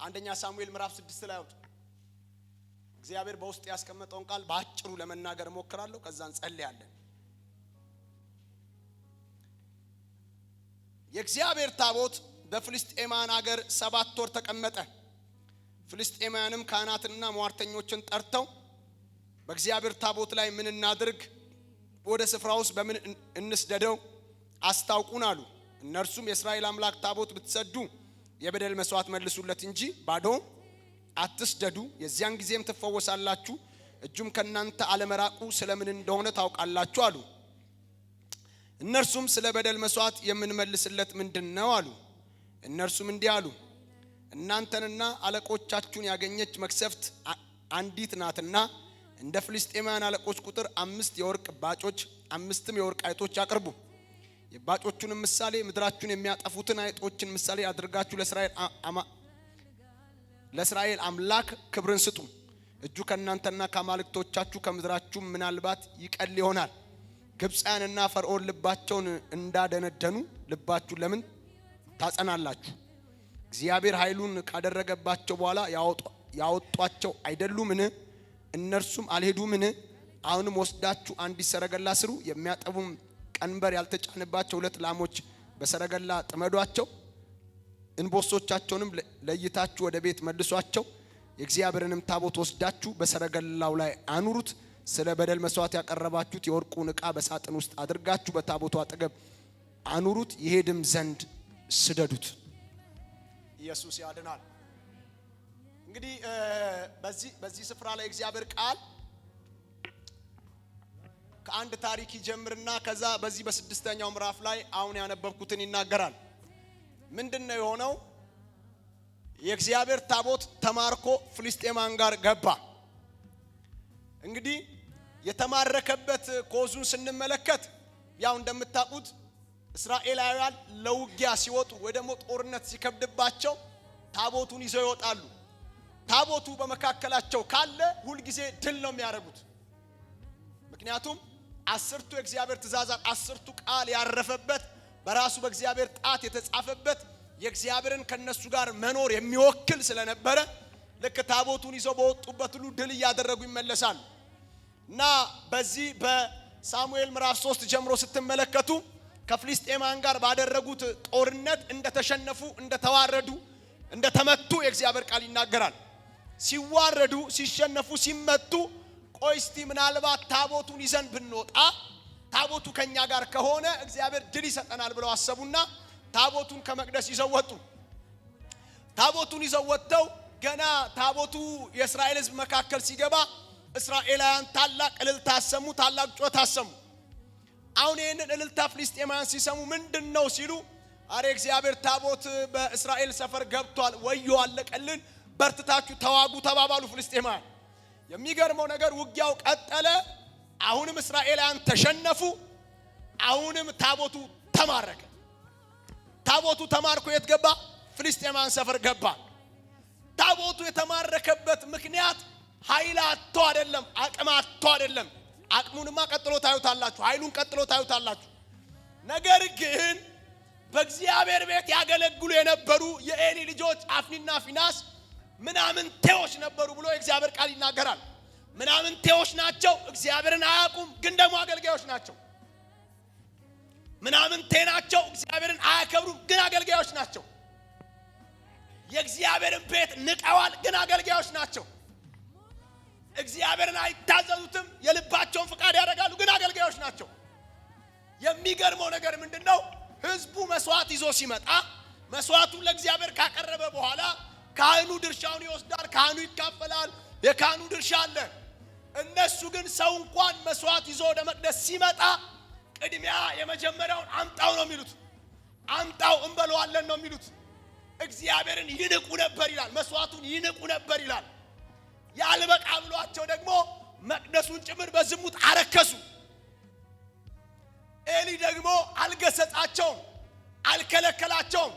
አንደኛ ሳሙኤል ምዕራፍ 6 ላይ አውጥ እግዚአብሔር በውስጥ ያስቀመጠውን ቃል ባጭሩ ለመናገር ሞክራለሁ ከዛ እንጸልያለን። የእግዚአብሔር ታቦት በፍልስጤማን አገር 7 ወር ተቀመጠ። ፍልስጤማውያንም ካህናትና ሟርተኞችን ጠርተው በእግዚአብሔር ታቦት ላይ ምን እናድርግ፣ ወደ ስፍራውስ በምን እንስደደው አስታውቁን አሉ። እነርሱም የእስራኤል አምላክ ታቦት ብትሰዱ የበደል መስዋዕት መልሱለት እንጂ ባዶ አትስደዱ፣ የዚያን ጊዜም ትፈወሳላችሁ፣ እጁም ከናንተ አለመራቁ ስለምን እንደሆነ ታውቃላችሁ አሉ። እነርሱም ስለ በደል መስዋዕት የምንመልስለት ምንድነው አሉ። እነርሱም እንዲህ አሉ፣ እናንተንና አለቆቻችሁን ያገኘች መክሰፍት አንዲት ናትና እንደ ፍልስጤማውያን አለቆች ቁጥር 5 የወርቅ ባጮች 5ም የወርቅ አይጦች ያቅርቡ። የባጮቹን ምሳሌ ምድራችሁን የሚያጠፉትን አይጦችን ምሳሌ አድርጋችሁ ለእስራኤል አምላክ ክብርን ስጡ። እጁ ከናንተና ከማልክቶቻችሁ ከምድራችሁ ምናልባት ይቀል ይሆናል። ግብፃውያንና ፈርዖን ልባቸውን እንዳደነደኑ ልባችሁ ለምን ታጸናላችሁ? እግዚአብሔር ኃይሉን ካደረገባቸው በኋላ ያወጧቸው አይደሉምን? እነርሱም አልሄዱምን? አሁንም ወስዳችሁ አንዲት ሰረገላ ስሩ፣ የሚያጠቡም ቀንበር ያልተጫነባቸው 2 ላሞች በሰረገላ ጥመዷቸው፣ እንቦሶቻቸውንም ለይታችሁ ወደ ቤት መልሷቸው። የእግዚአብሔርንም ታቦት ወስዳችሁ በሰረገላው ላይ አኑሩት። ስለ በደል መስዋዕት ያቀረባችሁት የወርቁን ዕቃ በሳጥን ውስጥ አድርጋችሁ በታቦቱ አጠገብ አኑሩት፣ ይሄድም ዘንድ ስደዱት። ኢየሱስ ያድናል። እንግዲህ በዚህ ስፍራ ላይ እግዚአብሔር ቃል ከአንድ ታሪክ ይጀምርና ከዛ በዚህ በ6ኛው ምዕራፍ ላይ አሁን ያነበብኩትን ይናገራል። ምንድነው የሆነው? የእግዚአብሔር ታቦት ተማርኮ ፍልስጤማን ጋር ገባ። እንግዲህ የተማረከበት ኮዙን ስንመለከት ያው እንደምታውቁት እስራኤላውያን ለውጊያ ሲወጡ ወይ ደግሞ ጦርነት ሲከብድባቸው ታቦቱን ይዘው ይወጣሉ። ታቦቱ በመካከላቸው ካለ ሁሉ ጊዜ ድል ነው የሚያደርጉት። ምክንያቱም 10ቱ የእግዚአብሔር ትእዛዛት 10ቱ ቃል ያረፈበት በራሱ በእግዚአብሔር ጣት የተጻፈበት የእግዚአብሔርን ከነሱ ጋር መኖር የሚወክል ስለነበረ ልክ ታቦቱን ይዘው በወጡበት ሁሉ ድል ያደረጉ ይመለሳሉ። እና በዚህ በሳሙኤል ምዕራፍ 3 ጀምሮ ስትመለከቱ ከፍልስጤማን ጋር ባደረጉት ጦርነት እንደተሸነፉ፣ እንደተዋረዱ፣ እንደተመቱ የእግዚአብሔር ቃል ይናገራል። ሲዋረዱ፣ ሲሸነፉ፣ ሲመቱ ቆይ እስቲ ምናልባት ታቦቱን ይዘን ብንወጣ ታቦቱ ከኛ ጋር ከሆነ እግዚአብሔር ድል ይሰጠናል ብለው አሰቡና ታቦቱን ከመቅደስ ይዘው ወጡ። ታቦቱን ይዘው ወጥተው ገና ታቦቱ የእስራኤል ሕዝብ መካከል ሲገባ እስራኤላውያን ታላቅ እልልታ አሰሙ፣ ታላቅ ጩኸት አሰሙ። አሁን ይሄንን እልልታ ፍልስጤማውያን ሲሰሙ ምንድነው ሲሉ አሬ እግዚአብሔር ታቦት በእስራኤል ሰፈር ገብቷል፣ ወዮ አለቀልን፣ በርትታችሁ ተዋጉ ተባባሉ ፍልስጤማውያን። የሚገርመው ነገር ውጊያው ቀጠለ። አሁንም እስራኤላውያን ተሸነፉ። አሁንም ታቦቱ ተማረከ። ታቦቱ ተማርኮ የት ገባ? ፍልስጤማውያን ሰፈር ገባ። ታቦቱ የተማረከበት ምክንያት ኃይል አጥቶ አይደለም፣ አቅም አጥቶ አይደለም። አቅሙንማ ቀጥሎ ታዩታላችሁ፣ ኃይሉን ቀጥሎ ታዩታላችሁ። ነገር ግን በእግዚአብሔር ቤት ያገለግሉ የነበሩ የኤሊ ልጆች አፍኒና ፊናስ ምናምንቴዎች ነበሩ ብሎ የእግዚአብሔር ቃል ይናገራል። ምናምንቴዎች ናቸው፣ እግዚአብሔርን አያውቁም፣ ግን ደግሞ አገልጋዮች ናቸው። ምናምንቴ ናቸው፣ እግዚአብሔርን አያከብሩም፣ ግን አገልጋዮች ናቸው። የእግዚአብሔርን ቤት ንቀዋል፣ ግን አገልጋዮች ናቸው። እግዚአብሔርን አይታዘዙትም፣ የልባቸውን ፍቃድ ያደርጋሉ፣ ግን አገልጋዮች ናቸው። የሚገርመው ነገር ምንድነው? ህዝቡ መስዋዕት ይዞ ሲመጣ መስዋዕቱን ለእግዚአብሔር ካቀረበ በኋላ ካህኑ ድርሻውን ይወስዳል፣ ካህኑ ይካፈላል፣ የካህኑ ድርሻ አለ። እነሱ ግን ሰው እንኳን መስዋዕት ይዞ ወደ መቅደስ ሲመጣ ቅድሚያ የመጀመሪያውን አምጣው ነው የሚሉት። አምጣው እንበለዋለን ነው የሚሉት። እግዚአብሔርን ይንቁ ነበር ይላል፣ መስዋዕቱን ይንቁ ነበር ይላል። ያልበቃ ብሏቸው ደግሞ መቅደሱን ጭምር በዝሙት አረከሱ። ኤሊ ደግሞ አልገሰጻቸውም፣ አልከለከላቸውም።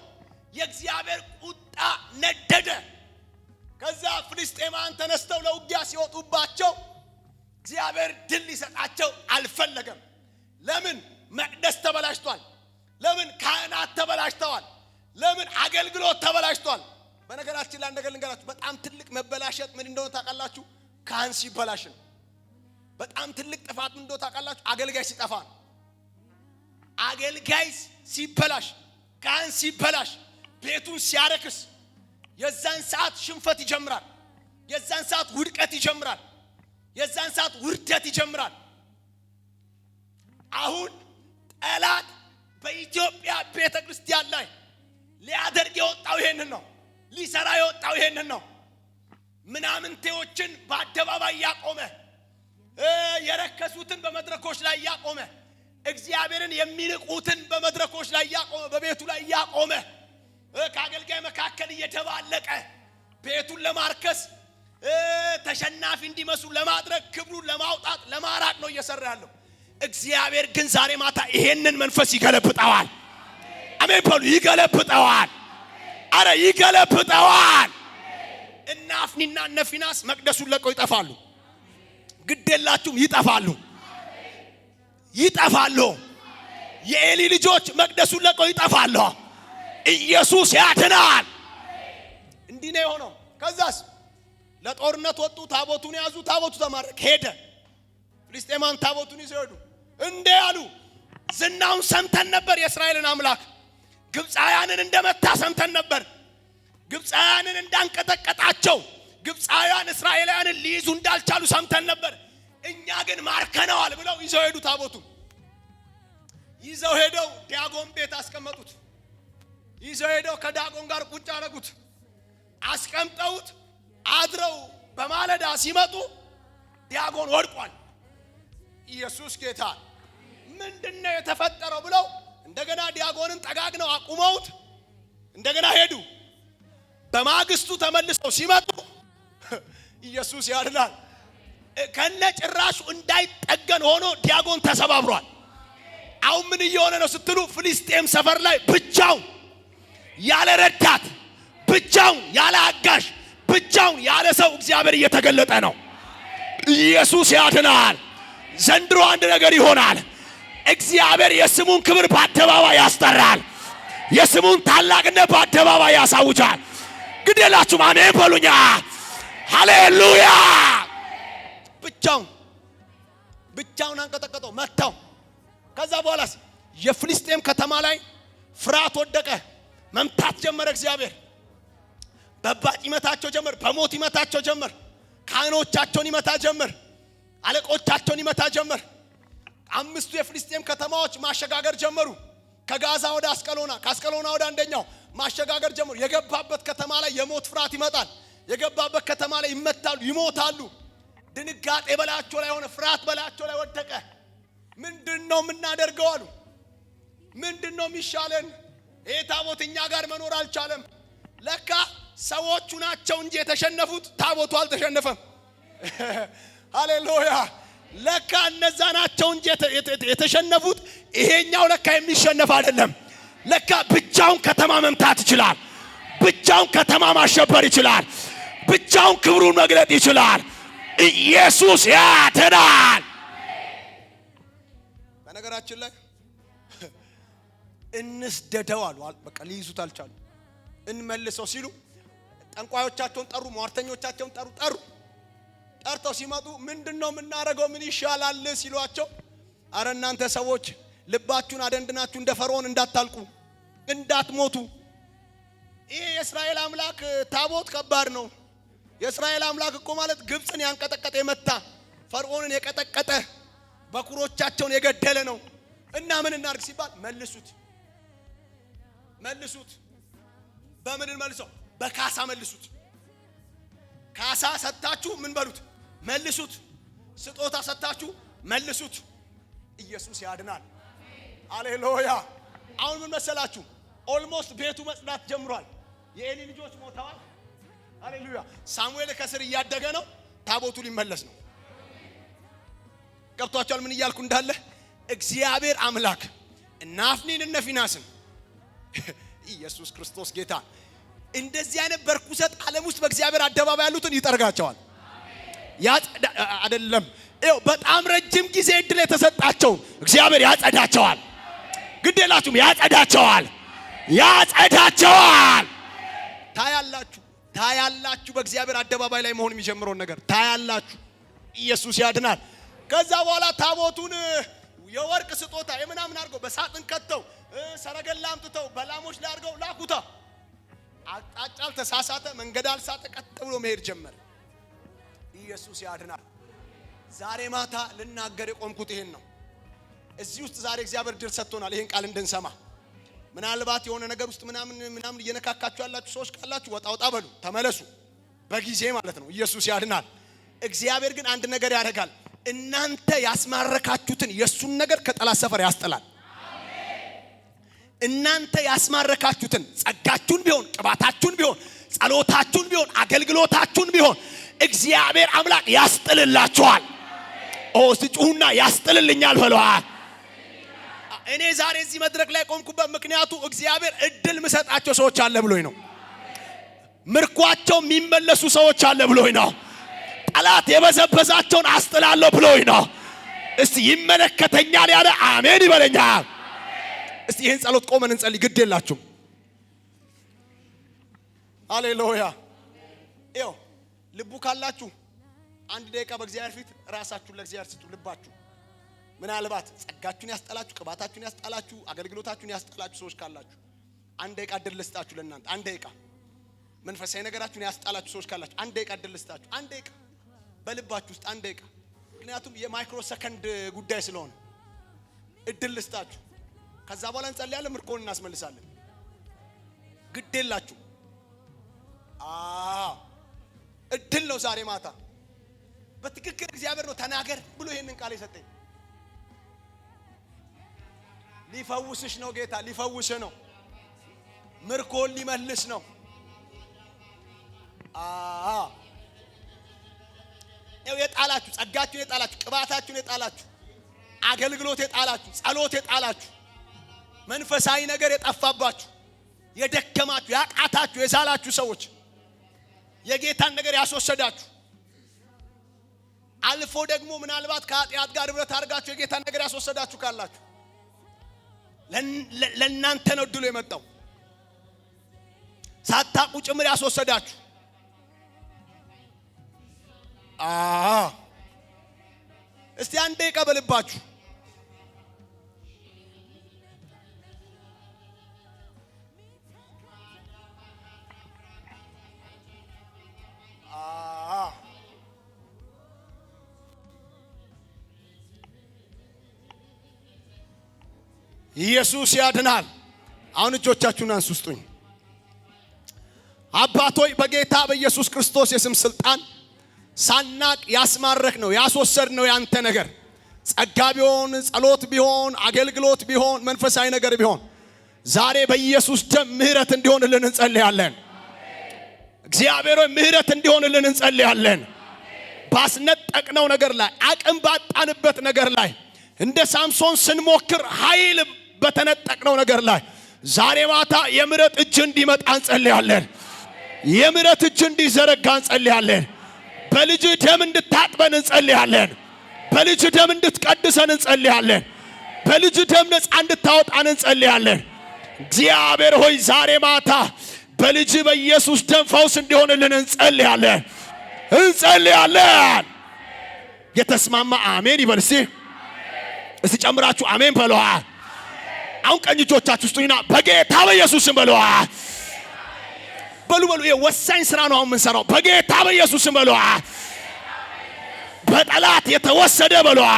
የእግዚአብሔር ቁጣ ነደደ። ከዛ ፍልስጤማውያን ተነስተው ለውጊያ ሲወጡባቸው እግዚአብሔር ድል ሊሰጣቸው አልፈለገም። ለምን? መቅደስ ተበላሽቷል። ለምን? ካህናት ተበላሽተዋል። ለምን? አገልግሎት ተበላሽቷል። በነገራችን ላይ እንደገና ልንገራችሁ በጣም ትልቅ መበላሸት ምን እንደሆነ ታውቃላችሁ? ካህን ሲበላሽ ነው። በጣም ትልቅ ጥፋት ምን እንደሆነ ታውቃላችሁ? አገልጋይ ሲጠፋ ነው። አገልጋይ ሲበላሽ፣ ካህን ሲበላሽ፣ ቤቱን ሲያረክስ የዛን ሰዓት ሽንፈት ይጀምራል። የዛን ሰዓት ውድቀት ይጀምራል። የዛን ሰዓት ውርደት ይጀምራል። አሁን ጠላት በኢትዮጵያ ቤተክርስቲያን ላይ ሊያደርግ የወጣው ይሄንን ነው። ሊሰራ የወጣው ይሄንን ነው። ምናምንቴዎችን በአደባባይ ያቆመ፣ የረከሱትን በመድረኮች ላይ ያቆመ፣ እግዚአብሔርን የሚንቁትን በመድረኮች ላይ ያቆመ፣ በቤቱ ላይ ያቆመ፣ ከአገልጋይ መካከል እየደባለቀ ቤቱን ለማርከስ ተሸናፊ እንዲመስሉ ለማድረግ ክብሩን ለማውጣት ለማራቅ ነው እየሰራ ያለው። እግዚአብሔር ግን ዛሬ ማታ ይሄንን መንፈስ ይገለብጠዋል። አሜን በሉ። ይገለብጠዋል። አረ ይገለብጠዋል። እነ አፍኒና እነ ፊናስ መቅደሱን ለቀው ይጠፋሉ። ግዴላችሁም ይጠፋሉ። ይጠፋሉ። የኤሊ ልጆች መቅደሱን ለቀው ይጠፋሉ። ኢየሱስ ያድናል። እንዲህ ነው የሆነው። ከዛስ ለጦርነት ወጡ። ታቦቱን ያዙ። ታቦቱ ተማረከ፣ ሄደ። ፍልስጤማን ታቦቱን ይዘው ሄዱ። እንዴ ያሉ ዝናውን ሰምተን ነበር። የእስራኤልን አምላክ ግብፃውያንን እንደመታ ሰምተን ነበር። ግብፃውያንን እንዳንቀጠቀጣቸው፣ ግብፃውያን እስራኤላውያንን ሊይዙ እንዳልቻሉ ሰምተን ነበር። እኛ ግን ማርከነዋል ብለው ይዘው ሄዱ። ታቦቱን ይዘው ሄደው ዳጎን ቤት አስቀመጡት። ይዘው ሄደው ከዳጎን ጋር ቁጭ አደረጉት። አስቀምጠውት አድረው በማለዳ ሲመጡ ዳጎን ወድቋል። ኢየሱስ ጌታ። ምንድነው የተፈጠረው ብለው እንደገና ዳጎንን ጠጋግነው አቁመውት እንደገና ሄዱ። በማግስቱ ተመልሰው ሲመጡ ኢየሱስ ያድናል። ከነ ጭራሹ እንዳይጠገን ሆኖ ዳጎን ተሰባብሯል። አሁን ምን እየሆነ ነው ስትሉ ፍልስጤም ሰፈር ላይ ብቻው ያለ ረዳት፣ ብቻው ያለ አጋሽ፣ ብቻው ያለ ሰው እግዚአብሔር እየተገለጠ ነው። ኢየሱስ ያድናል። ዘንድሮ አንድ ነገር ይሆናል። እግዚአብሔር የስሙን ክብር በአደባባይ ያስጠራል። የስሙን ታላቅነት በአደባባይ ያሳውጃል። ግዴላችሁም አሜን በሉኛ። ሃሌሉያ። ብቻውን አንቀጠቀጠው፣ መታው። ከዛ በኋላስ የፍልስጤም ከተማ ላይ ፍርሃት ወደቀ። መምታት ጀመረ እግዚአብሔር። በባጭ ይመታቸው ጀመር፣ በሞት ይመታቸው ጀመር። ካህኖቻቸውን ይመታ ጀመር፣ አለቆቻቸውን ይመታ ጀመር። አምስቱ የፍልስጤም ከተማዎች ማሸጋገር ጀመሩ። ከጋዛ ወደ አስቀሎና፣ ከአስቀሎና ወደ አንደኛው ማሸጋገር ጀመሩ። የገባበት ከተማ ላይ የሞት ፍርሃት ይመጣል። የገባበት ከተማ ላይ ይመታሉ፣ ይሞታሉ። ድንጋጤ በላያቸው ላይ ሆነ፣ ፍርሃት በላያቸው ላይ ወደቀ። ምንድነው የምናደርገው አሉ። ምንድነው የሚሻለን? ይሄ ታቦት እኛ ጋር መኖር አልቻለም። ለካ ሰዎቹ ናቸው እንጂ የተሸነፉት፣ ታቦቱ አልተሸነፈም። ሃሌሉያ። ለካ እነዛ ናቸው እንጂ የተሸነፉት፣ ይሄኛው ለካ የሚሸነፍ አይደለም። ለካ ብቻውን ከተማ መምታት ይችላል። ብቻውን ከተማ ማሸበር ይችላል። ብቻውን ክብሩን መግለጥ ይችላል። ኢየሱስ ያድናል። በነገራችን ላይ እንስደደው አሉ። በቃ ሊይዙት አልቻሉ። እንመልሰው ሲሉ ጠንቋዮቻቸውን ጠሩ፣ ሟርተኞቻቸውን ጠርተው ሲመጡ ምንድነው የምናደርገው? ምን ይሻላል ሲሏቸው፣ አረ እናንተ ሰዎች ልባችሁን አደንድናችሁ እንደ ፈርዖን እንዳታልቁ፣ እንዳትሞቱ። ይሄ የእስራኤል አምላክ ታቦት ከባድ ነው። የእስራኤል አምላክ እኮ ማለት ግብፅን ያንቀጠቀጠ የመታ፣ ፈርዖንን የቀጠቀጠ፣ በኩሮቻቸውን የገደለ ነው። እና ምን እናርግ ሲባል መልሱት። በምን መልሰው? በካሳ መልሱት። ካሳ ሰጣችሁ ምን በሉት? መልሱት። ስጦታ ሰጣችሁ መልሱት። ኢየሱስ ያድናል። ሃሌሉያ። አሁን ምን መሰላችሁ? ኦልሞስት ቤቱ መጽዳት ጀምሯል። የኤሊ ልጆች ሞተዋል። ሃሌሉያ። ሳሙኤል ከስር እያደገ ነው። ታቦቱ ሊመለስ ነው። ገብቷችኋል ምን እያልኩ እንዳለ? እግዚአብሔር አምላክ እና አፍኒን እና ፊናስን ኢየሱስ ክርስቶስ ጌታ እንደዚህ አይነት በርኩሰት ዓለም ውስጥ በእግዚአብሔር አደባባይ ያሉትን ይጠርጋቸዋል። አይደለም በጣም ረጅም ጊዜ እድል የተሰጣቸው እግዚአብሔር ያጸዳቸዋል። ግዴላችሁም ያጸዳቸዋል። ታያላችሁ በእግዚአብሔር አደባባይ ላይ መሆን የሚጀምረውን ነገር ታያላችሁ። ኢየሱስ ያድናል። ከዛ በኋላ ታቦቱን የወርቅ ስጦታ የምናምን አድርገው በሳጥን ከተው ሰረገላ አምጥተው በላሞች ላይ አድርገው ላኩታ። አቅጣጫ አልተሳሳተ፣ መንገድ አልሳተ፣ ቀጥ ብሎ መሄድ ጀመረ። ኢየሱስ ያድናል። ዛሬ ማታ ልናገር የቆምኩት ይሄን ነው። እዚህ ውስጥ ዛሬ እግዚአብሔር ድል ሰጥቶናል ይሄን ቃል እንድንሰማ። ምናልባት የሆነ ነገር ውስጥ ምናምን እየነካካችሁ ያላችሁ ሰዎች ካላችሁ ወጣ በሉ፣ ተመለሱ በጊዜ ማለት ነው። ኢየሱስ ያድናል። እግዚአብሔር ግን አንድ ነገር ያደርጋል። እናንተ ያስማረካችሁትን የሱን ነገር ከጠላት ሰፈር ያስጥላል። እናንተ ያስማረካችሁትን ጸጋችሁን ቢሆን፣ ቅባታችሁን ቢሆን፣ ጸሎታችሁን ቢሆን፣ አገልግሎታችሁን ቢሆን እግዚአብሔር አምላክ ያስጥልላችኋል። ጩሁና ያስጥልልኛል በለዋል። እኔ ዛሬ እዚህ መድረክ ላይ ቆምኩበት ምክንያቱ እግዚአብሔር እድል ምሰጣቸው ሰዎች አለ ብሎኝ ነው። ምርኳቸው የሚመለሱ ሰዎች አለ ብሎኝ ነው። ጠላት የበዘበዛቸውን አስጥላለሁ ብሎኝ ነው። እስቲ ይመለከተኛል ያለ አሜን ይበለኛል። እስቲ ይሄን ጸሎት ቆመን እንጸልይ። ግድ የላችሁም። ሃሌሉያ። ይኸው ልቡ ካላችሁ አንድ ደቂቃ በእግዚአብሔር ፊት ራሳችሁን ለእግዚአብሔር ስጡ። ልባችሁ ምናልባት ጸጋችሁን ያስጠላችሁ፣ ቅባታችሁን ያስጠላችሁ፣ አገልግሎታችሁን ያስጠላችሁ ሰዎች ካላችሁ አንድ ደቂቃ እድል ልስጣችሁ። ለእናንተ አንድ ደቂቃ መንፈሳዊ ነገራችሁን ያስጠላችሁ ሰዎች ካላችሁ አንድ ደቂቃ እድል ልስጣችሁ። አንድ ደቂቃ በልባችሁ ውስጥ አንድ ደቂቃ፣ ምክንያቱም የማይክሮ ሰከንድ ጉዳይ ስለሆነ እድል ልስጣችሁ። ከዛ በኋላ እንጸልያለን፣ ምርኮን እናስመልሳለን። ግድ የላችሁ። እድል ነው ዛሬ ማታ። በትክክል እግዚአብሔር ነው ተናገር ብሎ ይሄንን ቃል የሰጠኝ። ሊፈውስሽ ነው ጌታ፣ ሊፈውስ ነው። ምርኮን ሊመልስ ነው። የጣላችሁ ጸጋችሁን የጣላችሁ፣ ቅባታችሁን የጣላችሁ፣ አገልግሎት የጣላችሁ፣ ጸሎት የጣላችሁ፣ መንፈሳዊ ነገር የጠፋባችሁ፣ የደከማችሁ፣ ያቃታችሁ፣ የዛላችሁ ሰዎች፣ የጌታን ነገር ያስወሰዳችሁ፣ አልፎ ደግሞ ምናልባት ከኃጢአት ጋር ህብረት አድርጋችሁ የጌታን ነገር ያስወሰዳችሁ ካላችሁ ለእናንተ ነው ድሎ የመጣው። ሳታውቁ ጭምር ያስወሰዳችሁ። እስቲ አንድ ደቂቃ በልባችሁ ኢየሱስ ያድናል። አሁን እጆቻችሁን አንሱ ስጡኝ። አባቶይ በጌታ በኢየሱስ ክርስቶስ የስም ስልጣን ሳናቅ ያስማረክ ነው ያስወሰድ ነው ያንተ ነገር፣ ጸጋ ቢሆን፣ ጸሎት ቢሆን፣ አገልግሎት ቢሆን፣ መንፈሳዊ ነገር ቢሆን ዛሬ በኢየሱስ ደም ምህረት እንዲሆንልን እንጸልያለን። እግዚአብሔር ሆይ ምህረት እንዲሆንልን እንጸልያለን። ባስነጠቅነው ነገር ላይ፣ አቅም ባጣንበት ነገር ላይ፣ እንደ ሳምሶን ስንሞክር ኃይል በተነጠቅነው ነገር ላይ ዛሬ ማታ የምህረት እጅ እንዲመጣ እንጸልያለን። የምህረት እጅ እንዲዘረጋ እንጸልያለን። በልጅ ደም እንድታጥበን እንጸልያለን። በልጅ ደም እንድትቀድሰን እንጸልያለን። በልጅ ደም ነፃ እንድታወጣን እንጸልያለን። እግዚአብሔር ሆይ ዛሬ ማታ በልጅ በኢየሱስ ደም ፈውስ እንዲሆንልን እንጸልያለን። የተስማማ አሜን ይበል። እስቲ ጨምራችሁ አሜን በለዋ። አሁን ቀኝ እጆቻችሁ ውስጡና በጌታ በኢየሱስ በለዋ። በሉ ወሳኝ ስራ ነው አሁን የምንሰራው። በጌታ በኢየሱስ በለዋ። በጠላት የተወሰደ በለዋ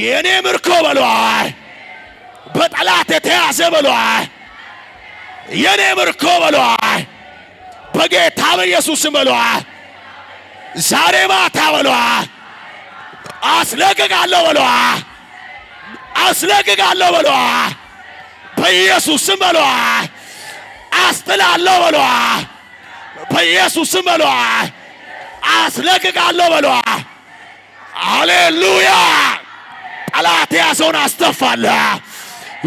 የኔ ምርኮ በለዋ። በጠላት የተያዘ በለዋ የኔ ምርኮ በለዋ። በጌታ በኢየሱስ በለዋ። ዛሬ ማታ በለዋ አስለቅቃለሁ በለዋ። አስለቅቃለሁ በለዋ። በኢየሱስ በለዋ። አስጥላለሁ በለዋ። በኢየሱስ በለዋ። አስለቅቃለሁ በለዋ። ሃሌሉያ። ጠላት የያዘውን አስተፋለሁ።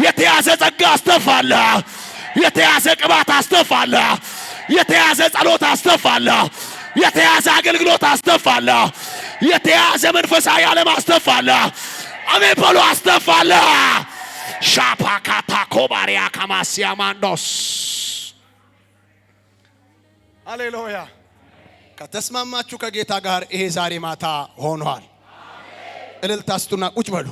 የተያዘ ጸጋ አስተፋለሁ። የተያዘ ቅባት አስተፋለሁ። የተያዘ ጸሎት አስተፋለሁ። የተያዘ አገልግሎት አስተፋለሁ። የተያዘ መንፈሳዊ ዓለም አስተፋለሁ። አሜን በሉ። አስተፋለሁ። ሻፓካታ ኮባሪያ ካማሲያ ማንዶስ ሃሌሉያ። ከተስማማችሁ ከጌታ ጋር ይሄ ዛሬ ማታ ሆኗል። እልልታ ስጡና ቁጭ በሉ።